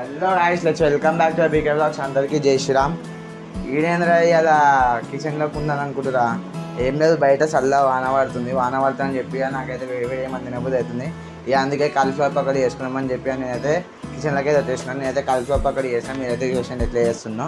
Hello guys, let's welcome back to BK blogs. అందరికీ జై శ్రీరామ్. ఈడేంద్రా అలా కిచెన్లోకి ఉందని అనుకుంటురా? ఏం లేదు, బయట చల్ల వాన పడుతుంది. వాన పడుతుందని చెప్పి నాకైతే వేడి ఏమని తినబుద్ధి అవుతుంది. ఇక అందుకే కాలిఫ్లవర్ పకోడీ చేసుకున్నామని చెప్పి నేనైతే కిచెన్లోకి అయితే వచ్చేసినాను. నేనైతే కాలిఫ్లవర్ పకోడీ చేసినా. మీరైతే చూసాను ఎట్లా చేస్తున్నా.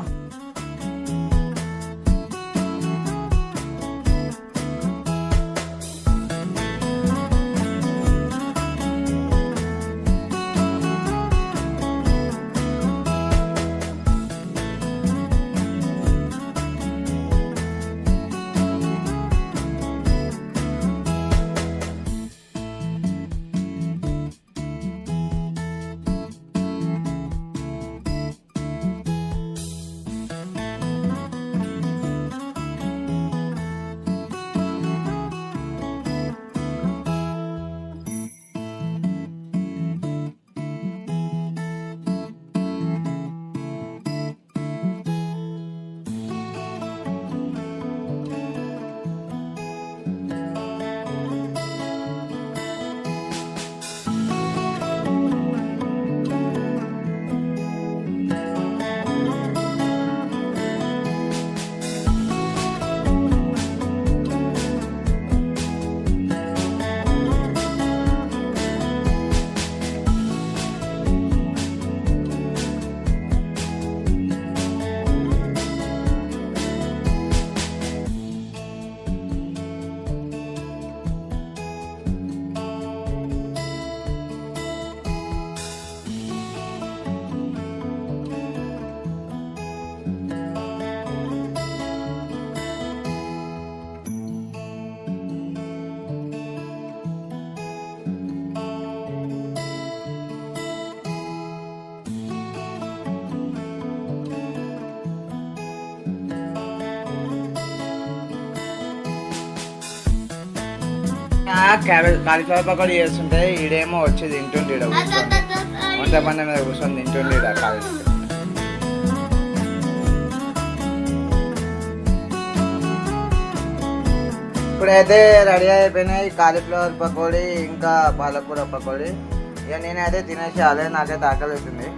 క్యాబేజ్ కాలిఫ్లవర్ పకోడీ చేస్తుంటే ఈడేమో వచ్చి తింటుండే, వంట పని మీద కూర్చొని తింటుండే కాలేజ్. ఇప్పుడైతే రెడీ అయిపోయినాయి కాలీఫ్లవర్ పకోడీ ఇంకా పాలకూర పకోడీ. ఇక నేనైతే తినేసి అదే నాకైతే ఆకలి అవుతుంది.